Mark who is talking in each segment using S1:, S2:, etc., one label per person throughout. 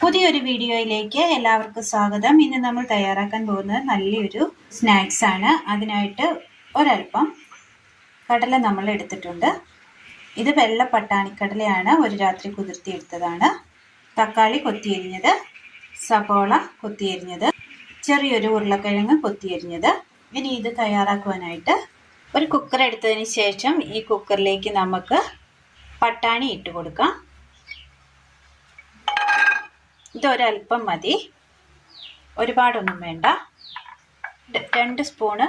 S1: പുതിയൊരു വീഡിയോയിലേക്ക് എല്ലാവർക്കും സ്വാഗതം. ഇന്ന് നമ്മൾ തയ്യാറാക്കാൻ പോകുന്നത് നല്ലൊരു സ്നാക്സ് ആണ്. അതിനായിട്ട് ഒരൽപ്പം കടല നമ്മൾ എടുത്തിട്ടുണ്ട്. ഇത് വെള്ള പട്ടാണിക്കടലയാണ്, ഒരു രാത്രി കുതിർത്തിയെടുത്തതാണ്. തക്കാളി കൊത്തിയരിഞ്ഞത്, സബോള കൊത്തിയരിഞ്ഞത്, ചെറിയൊരു ഉരുളക്കിഴങ്ങ് കൊത്തിയരിഞ്ഞത്. ഇനി ഇത് തയ്യാറാക്കുവാനായിട്ട് ഒരു കുക്കർ എടുത്തതിന് ശേഷം ഈ കുക്കറിലേക്ക് നമുക്ക് പട്ടാണി ഇട്ട് കൊടുക്കാം. ഇതൊരൽപ്പം മതി, ഒരുപാടൊന്നും വേണ്ട. 2 സ്പൂണ്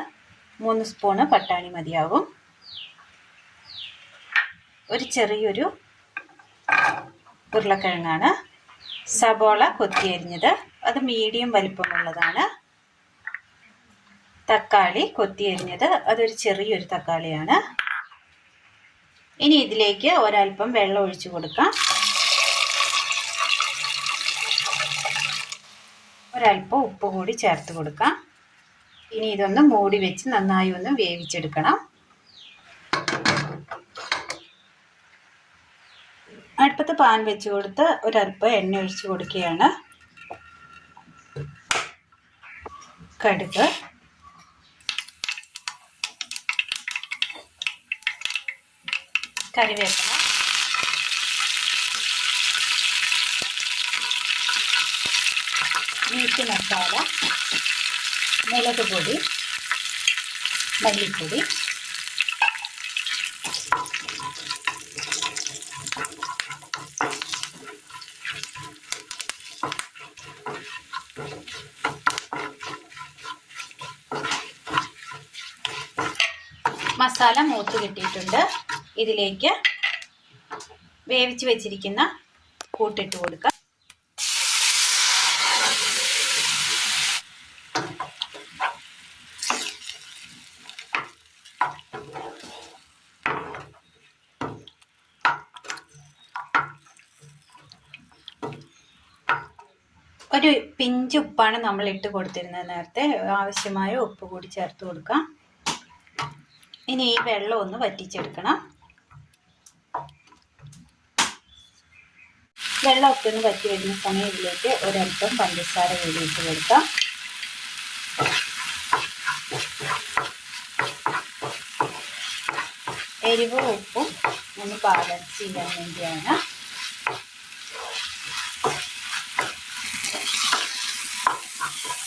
S1: 3 സ്പൂണ് പട്ടാണി മതിയാവും. ഒരു ചെറിയൊരു ഉരുളക്കിഴങ്ങാണ്. സബോള കൊത്തിയരിഞ്ഞത്, അത് മീഡിയം വലിപ്പമുള്ളതാണ്. തക്കാളി കൊത്തിയരിഞ്ഞത്, അതൊരു ചെറിയൊരു തക്കാളിയാണ്. ഇനി ഇതിലേക്ക് ഒരൽപ്പം വെള്ളം ഒഴിച്ചു കൊടുക്കാം. ഒരൽപ്പം ഉപ്പ് കൂടി ചേർത്ത് കൊടുക്കാം. ഇനി ഇതൊന്ന് മൂടി വെച്ച് നന്നായി ഒന്ന് വേവിച്ചെടുക്കണം. അടുപ്പത്ത് പാൻ വെച്ച് കൊടുത്ത് ഒരൽപ്പം എണ്ണ ഒഴിച്ച് കൊടുക്കുകയാണ്. കടുക്, കറിവേപ്പില, മീറ്റ് മസാല, മുളക് പൊടി, മല്ലിപ്പൊടി, മസാല മൂത്ത് കിട്ടിയിട്ടുണ്ട്. ഇതിലേക്ക് വേവിച്ച് വെച്ചിരിക്കുന്ന കൂട്ടിട്ട് കൊടുക്കാം. ഒരു പിഞ്ച് ഉപ്പാണ് നമ്മൾ ഇട്ട് കൊടുത്തിരുന്നത് നേരത്തെ. ആവശ്യമായ ഉപ്പ് കൂടി ചേർത്ത് കൊടുക്കാം. ഇനി ഈ വെള്ളം ഒന്ന് വറ്റിച്ചെടുക്കണം. വെള്ളമൊക്കെ ഒന്ന് വറ്റി വരുന്ന സമയം ഇതിലേക്ക് ഒരൽപ്പം പഞ്ചസാര കൂടി ഇട്ട് കൊടുക്കാം. എരിവും ഉപ്പും ഒന്ന് ബാലൻസ് ചെയ്യാൻ വേണ്ടിയാണ്.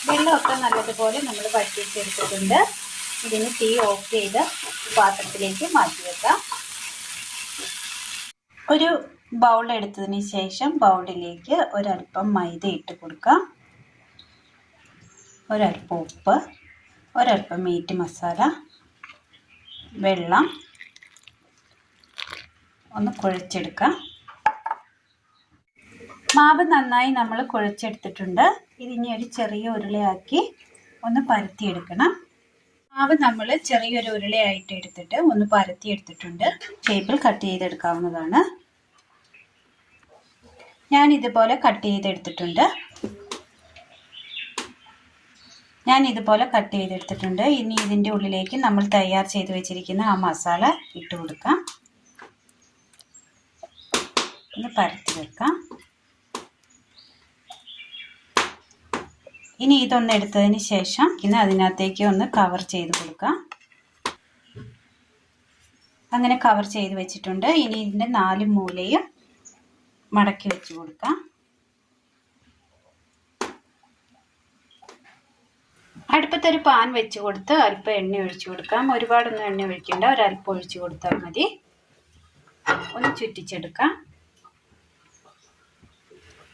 S1: വെള്ളമൊക്കെ നല്ലതുപോലെ നമ്മൾ വറ്റിച്ചെടുത്തിട്ടുണ്ട്. ഇതിന് തീ ഓഫ് ചെയ്ത് പാത്രത്തിലേക്ക് മാറ്റി വെക്കാം. ഒരു ബൗൾ എടുത്തതിന് ശേഷം ബൗളിലേക്ക് ഒരൽപ്പം മൈദ ഇട്ട് കൊടുക്കാം. ഒരൽപ്പം ഉപ്പ്, ഒരൽപ്പം മീറ്റ് മസാല, വെള്ളം ഒന്ന് കുഴച്ചെടുക്കാം. മാവ് നന്നായി നമ്മൾ കുഴച്ചെടുത്തിട്ടുണ്ട്. ഇതിനി ഒരു ചെറിയ ഉരുളയാക്കി ഒന്ന് പരത്തിയെടുക്കണം. മാവ് നമ്മൾ ചെറിയൊരു ഉരുളയായിട്ട് എടുത്തിട്ട് ഒന്ന് പരത്തിയെടുത്തിട്ടുണ്ട്. ഷേപ്പിൽ കട്ട് ചെയ്തെടുക്കാവുന്നതാണ്. ഞാൻ ഇതുപോലെ കട്ട് ചെയ്തെടുത്തിട്ടുണ്ട്. ഇനി ഇതിൻ്റെ ഉള്ളിലേക്ക് നമ്മൾ തയ്യാർ ചെയ്ത് വെച്ചിരിക്കുന്ന ആ മസാല ഇട്ട് കൊടുക്കാം. ഒന്ന് പരത്തി വെക്കാം. ഇനി ഇതൊന്ന് എടുത്തതിന് ശേഷം അതിനകത്തേക്ക് ഒന്ന് കവർ ചെയ്ത് കൊടുക്കാം. അങ്ങനെ കവർ ചെയ്ത് വെച്ചിട്ടുണ്ട്. ഇനി ഇതിൻ്റെ 4 മൂലയും മടക്കി വെച്ച് കൊടുക്കാം. അടുപ്പത്തൊരു പാൻ വെച്ച് കൊടുത്ത് അല്പം എണ്ണ ഒഴിച്ചു കൊടുക്കാം. ഒരുപാടൊന്നും എണ്ണ ഒഴിക്കേണ്ട, ഒരല്പം ഒഴിച്ചു കൊടുത്താൽ മതി. ഒന്ന് ചുറ്റിച്ചെടുക്കാം.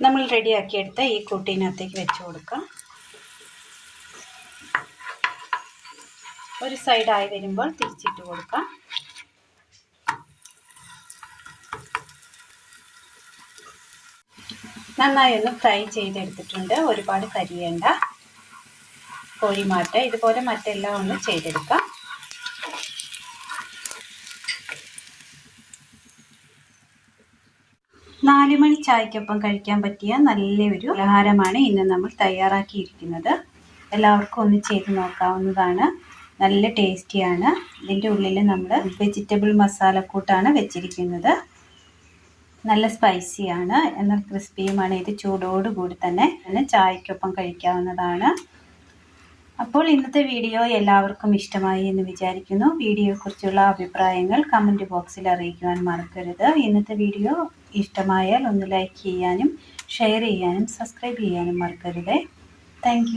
S1: നമ്മൾ റെഡിയാക്കിയെടുത്ത ഈ കൂട്ടിനകത്തേക്ക് വെച്ച് കൊടുക്കാം. ഒരു സൈഡായി വരുമ്പോൾ തിരിച്ചിട്ട് കൊടുക്കാം. നന്നായി ഒന്ന് ഫ്രൈ ചെയ്തെടുത്തിട്ടുണ്ട്. ഒരുപാട് കരിയേണ്ട, കോഴിമാറ്റ ഇതുപോലെ മറ്റെല്ലാം ഒന്ന് ചെയ്തെടുക്കാം. നാലുമണി ചായക്കൊപ്പം കഴിക്കാൻ പറ്റിയ നല്ലൊരു പലഹാരമാണ് ഇന്ന് നമ്മൾ തയ്യാറാക്കിയിരിക്കുന്നത്. എല്ലാവർക്കും ഒന്ന് ചെയ്ത് നോക്കാവുന്നതാണ്. നല്ല ടേസ്റ്റിയാണ്. ഇതിൻ്റെ ഉള്ളിൽ നമ്മൾ വെജിറ്റബിൾ മസാലക്കൂട്ടാണ് വെച്ചിരിക്കുന്നത്. നല്ല സ്പൈസിയാണ്, എന്നാൽ ക്രിസ്പിയുമാണ്. ഇത് ചൂടോടുകൂടി തന്നെ ചായക്കൊപ്പം കഴിക്കാവുന്നതാണ്. അപ്പോൾ ഇന്നത്തെ വീഡിയോ എല്ലാവർക്കും ഇഷ്ടമായി എന്ന് വിചാരിക്കുന്നു. വീഡിയോയെക്കുറിച്ചുള്ള അഭിപ്രായങ്ങൾ കമൻറ്റ് ബോക്സിൽ അറിയിക്കുവാൻ മറക്കരുത്. ഇന്നത്തെ വീഡിയോ ഇഷ്ടമായാൽ ഒന്ന് ലൈക്ക് ചെയ്യാനും ഷെയർ ചെയ്യാനും സബ്സ്ക്രൈബ് ചെയ്യാനും മറക്കരുത്. താങ്ക്